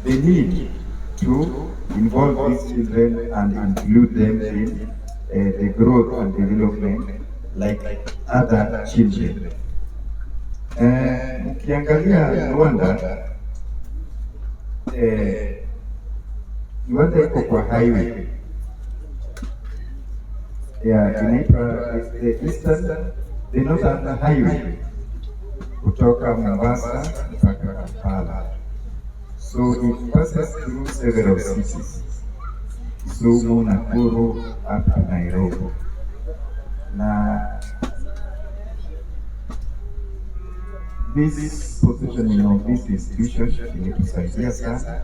the need to involve these children and include them in the growth and development like other children. Ukiangalia Rwanda, Rwanda iko kwa highway inaitwa the Northern Highway kutoka Mombasa mpaka Kampala. So it passes through several cities, Kisumu, Nakuru, up to Nairobi. Na this positioning of this institution imetusaidia sana.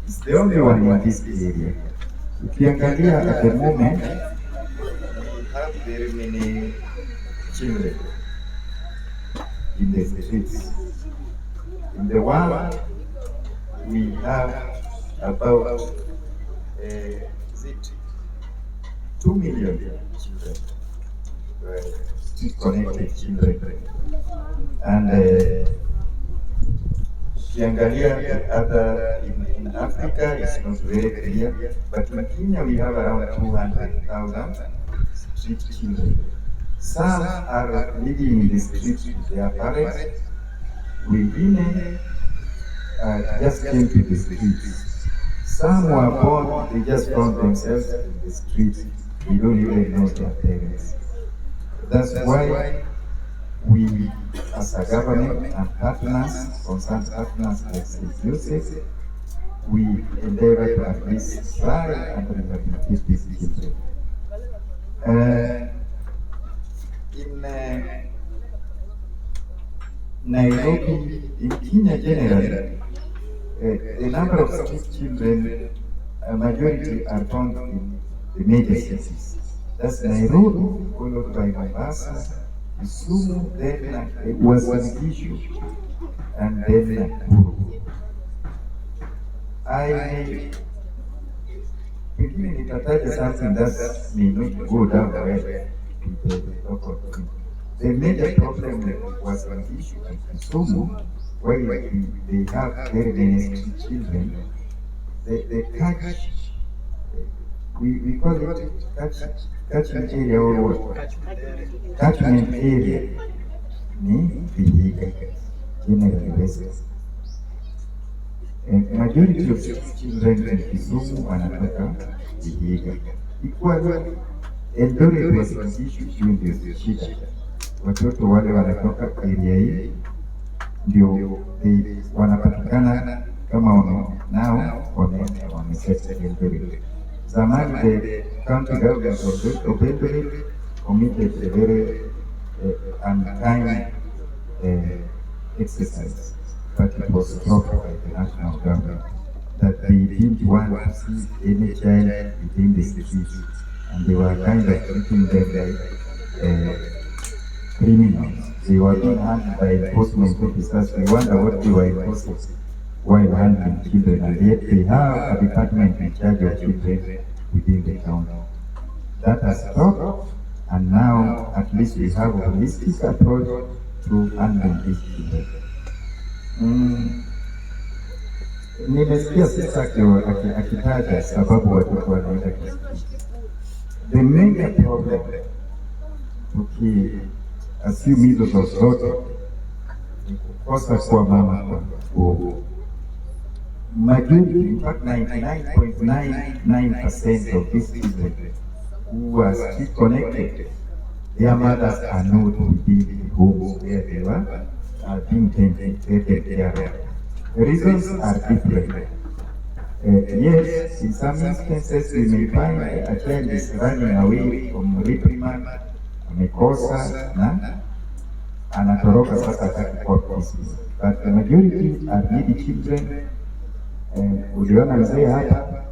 It's the only one in this area. Ukiangalia at the moment, we have very many children in the streets. In the world, we have about 2 million children, street-connected children. And ukiangalia other in Africa, it's not very clear, but in Kenya we have around 200,000 street children. Some are living in the streets with their parents. Wengine just came to the streets. Some were born, they just found themselves in the streets. We don't even know their parents. That's why we, as a government and partners, concerned partners like St. Joseph, we endeavor to at least try and rehabilitate these children. In Nairobi, in Kenya generally, the number of street children, a majority are found in the major cities. That's Nairobi, followed by Mombasa, Kisumu, then Uasin Gishu, and then Nakuru. Pengine nitataja something that may not go down well with the local community. The major problem was an issue in Kisumu, where they have very many street children. They catch, we call it catchment area or what? Catchment area ni Vihiga, generally residents. Majority of children in Kisumu wanatoka Vihiga. Equally, Eldoret was an issue during this shida. Watoto wale wanatoka area hii ndio wanapatikana kama nao wameset Eldoret. Zamani the county government of Eldoret committed a very unkind exercise, but it was stopped by the national government that they didn't want to see any child within the streets, and they were kind of treating them like criminals. They were being handled by enforcement officers. We wonder what they were enforcing while handling children, and yet they have a department in charge of children within the county. That has stopped, and now at least we have a holistic approach to handling these children. Nimesikia sasa akitaja sababu watoto wanaenda kisikizi. The major problem assume hizo zote ni kukosa kuwa mama kwa majority, in fact 99.99% of these children who are still connected, their mothers are not within the homes where they were being taken care of. The reasons are different. Yes, in some instances we may find a child is running away from reprimand, amekosa na anatoroka sasa kwa polisi. But the majority are needy children. Uliona mzee hapa,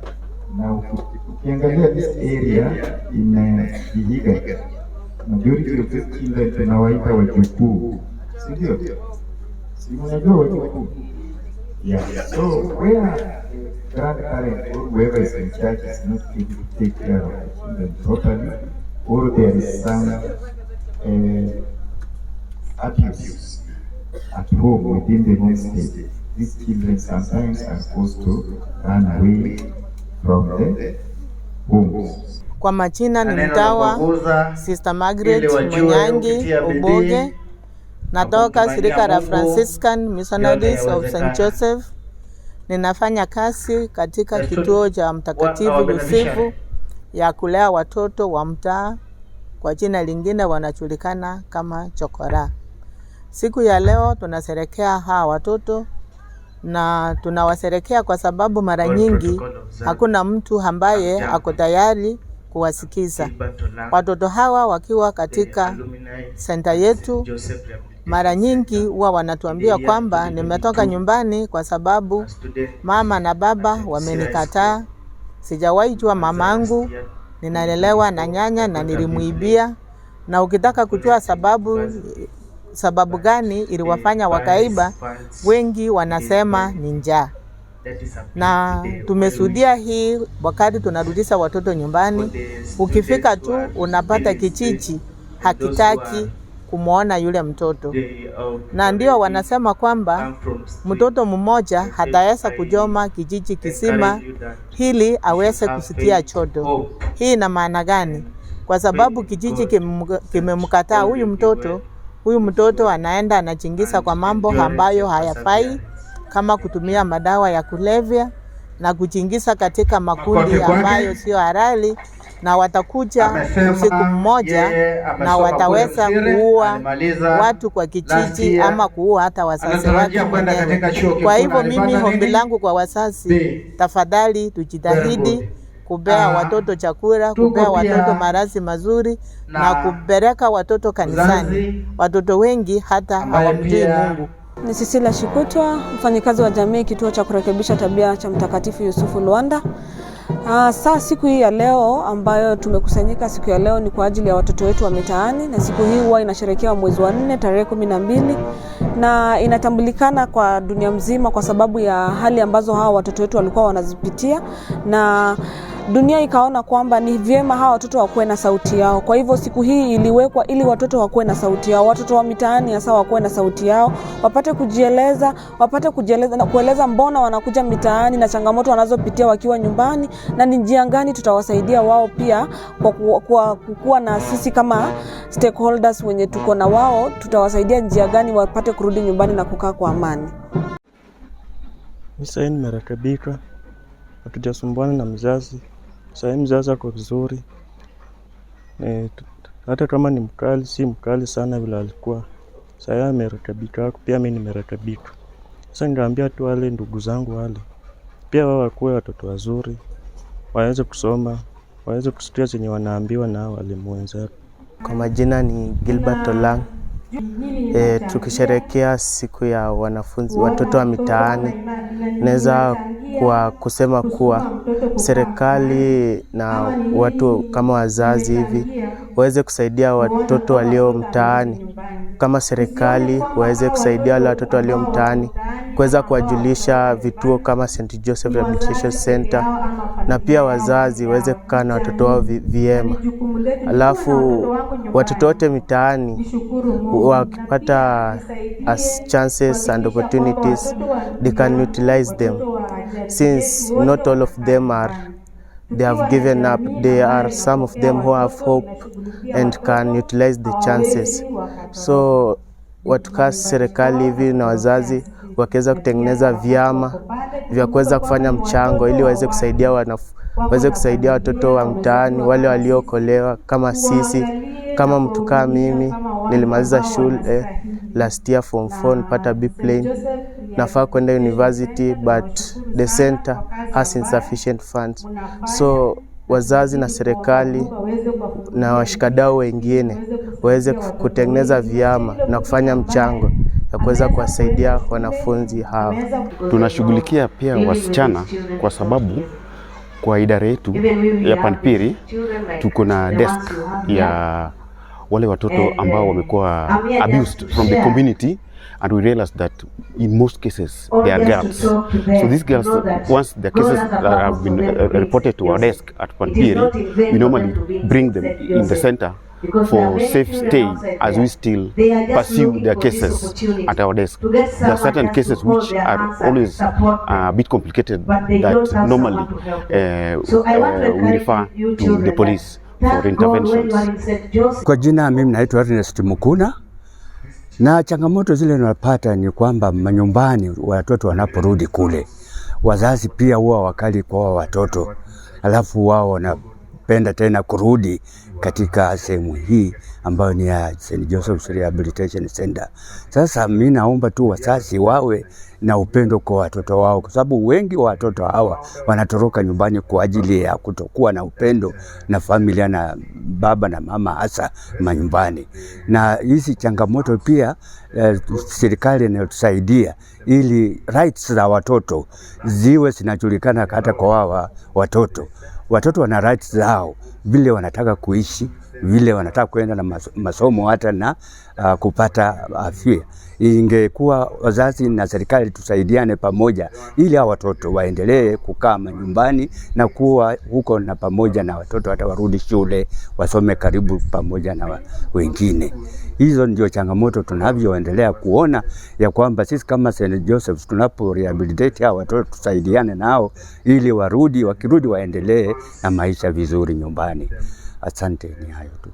na ukiangalia this area in Vihiga, majority of these children tunawaita wajukuu, si ndio? Si unajua wajukuu? Yeah. So where grandparent or whoever is in charge is not able to take care of the children properly, or there is some abuse at home within the home state, these children sometimes are forced to run away from the homes. Kwa majina ni Mtawa Sister Margaret Munyangi Oboge, natoka shirika la Franciscan Missionaries of St. Joseph. Ninafanya kazi katika kituo cha Mtakatifu Yosefu ya kulea watoto wa mtaa, kwa jina lingine wanajulikana kama Chokora. Siku ya leo tunasherehekea hawa watoto, na tunawasherehekea kwa sababu mara nyingi hakuna mtu ambaye ako tayari kuwasikiza. Watoto hawa wakiwa katika senta yetu, mara nyingi huwa wanatuambia kwamba nimetoka nyumbani kwa sababu mama na baba wamenikataa, sijawahi jua mamangu, ninalelewa na nyanya na nilimuibia. Na ukitaka kujua sababu gani iliwafanya wakaiba, wengi wanasema ni njaa. Na tumeshuhudia hii wakati tunarudisha watoto nyumbani. Ukifika tu unapata kijiji hakitaki kumuona yule mtoto. Na ndio wanasema kwamba mtoto mmoja hataweza kujoma kijiji kisima ili aweze kusikia choto. Hii ina maana gani? Kwa sababu kijiji kimemkataa huyu mtoto anaenda anachingiza kwa mambo ambayo hayafai, kama kutumia madawa ya kulevya na kuchingiza katika makundi ambayo sio halali, na watakuja usiku mmoja na wataweza kuua watu kwa kijiji ama kuua hata wazazi wake mwenyewe. Kwa hivyo mimi ombi langu kwa wazazi, tafadhali tujitahidi kupea watoto chakula, kupea watoto marazi mazuri na kupeleka watoto kanisani. Watoto wengi hata hawamjui Mungu. Ni Cecilia Shikutwa, mfanyikazi wa jamii kituo cha kurekebisha tabia cha Mtakatifu Yusufu Luanda. Siku hii ya leo ambayo tumekusanyika siku ya leo ni kwa ajili ya watoto wetu wa mitaani, na siku hii huwa inasherehekewa mwezi wa 4 tarehe 12, na inatambulikana kwa dunia mzima kwa sababu ya hali ambazo hawa watoto wetu walikuwa wanazipitia, na dunia ikaona kwamba ni vyema hawa watoto wakuwe na sauti yao. Kwa hivyo siku hii iliwekwa ili watoto wakuwe na sauti yao, watoto wa mitaani hasa wakuwe na sauti yao, wapate kujieleza na kueleza mbona wanakuja mitaani na changamoto wanazopitia wakiwa nyumbani, na ni njia gani tutawasaidia wao pia kwa kuwa na sisi kama stakeholders wenye tuko na wao, tutawasaidia njia gani wapate kurudi nyumbani na kukaa kwa amani. Sasa nimerekebika, hatujasumbuana na mzazi. Sasa mzazi ako vizuri, hata kama ni mkali, si mkali sana vile alikuwa. Sasa amerekebika, pia mimi nimerekebika. Sasa ningeambia tu wale ndugu zangu wale, pia wao wakuwe watoto wazuri, waweze kusoma, waweze kusikia chenye wanaambiwa na walimu wenzao. Kwa majina ni Gilbert Olang. Tukisherehekea siku ya wanafunzi watoto wa mitaani, naweza kusema kuwa serikali na watu kama wazazi hivi waweze kusaidia watoto walio mtaani. Kama serikali waweze kusaidia wale watoto walio mtaani, kuweza kuwajulisha vituo kama St. Joseph Rehabilitation Center, na pia wazazi waweze kukaa na watoto wao vyema. Alafu watoto wote mitaani wakipata as chances and opportunities, they can utilize them, since not all of them they have given up. There are some of them who have hope and can utilize the chances. So watukaa serikali hivi na wazazi wakiweza kutengeneza vyama vya kuweza kufanya mchango ili waweze kusaidia watoto wa mtaani, wale waliokolewa kama sisi. Kama mtu kama mimi nilimaliza shule last year form 4, nipata B plane, nafaa kwenda university but the center has insufficient funds. So wazazi na serikali na washikadau wengine waweze kutengeneza vyama na kufanya mchango ya kuweza kuwasaidia wanafunzi hao. Tunashughulikia pia wasichana kwa sababu kwa idara yetu ya Panpiri tuko na desk ya wale watoto ambao wamekuwa abused from the community, and we realized that in most cases they are girls. So these girls, once the cases have been reported to our desk at Panpiri, we normally bring them in the center for safe stay as we still pursue their cases at our desk. There are certain cases which are always a bit complicated that normally we refer to the police for interventions. Kwa jina mimi naitwa Ernest Mukuna, na changamoto zile tunapata ni kwamba manyumbani watoto wanaporudi kule, wazazi pia huwa wakali kwa watoto, alafu wao wanapenda tena kurudi katika sehemu hii ambayo ni ya St. Joseph's Rehabilitation Center. Sasa mimi naomba tu wazazi wawe na upendo kwa watoto wao, kwa sababu wengi wa watoto hawa wanatoroka nyumbani kwa ajili ya kutokuwa na upendo na familia na baba na mama hasa manyumbani. Na hizi changamoto pia serikali inatusaidia ili rights za watoto ziwe zinajulikana hata kwa hawa watoto. Watoto wana rights zao, vile wanataka kuishi, vile wanataka kwenda na masomo hata na kupata afya. Ingekuwa wazazi na serikali tusaidiane pamoja ili hao watoto waendelee kukaa nyumbani na kuwa huko na pamoja na watoto, hata warudi shule wasome karibu pamoja na wengine. Hizo ndio changamoto tunavyoendelea kuona, ya kwamba sisi kama St. Joseph's tunapo rehabilitate hao watoto tusaidiane nao ili wakirudi waendelee na maisha vizuri nyumbani. Asante, ni hayo tu.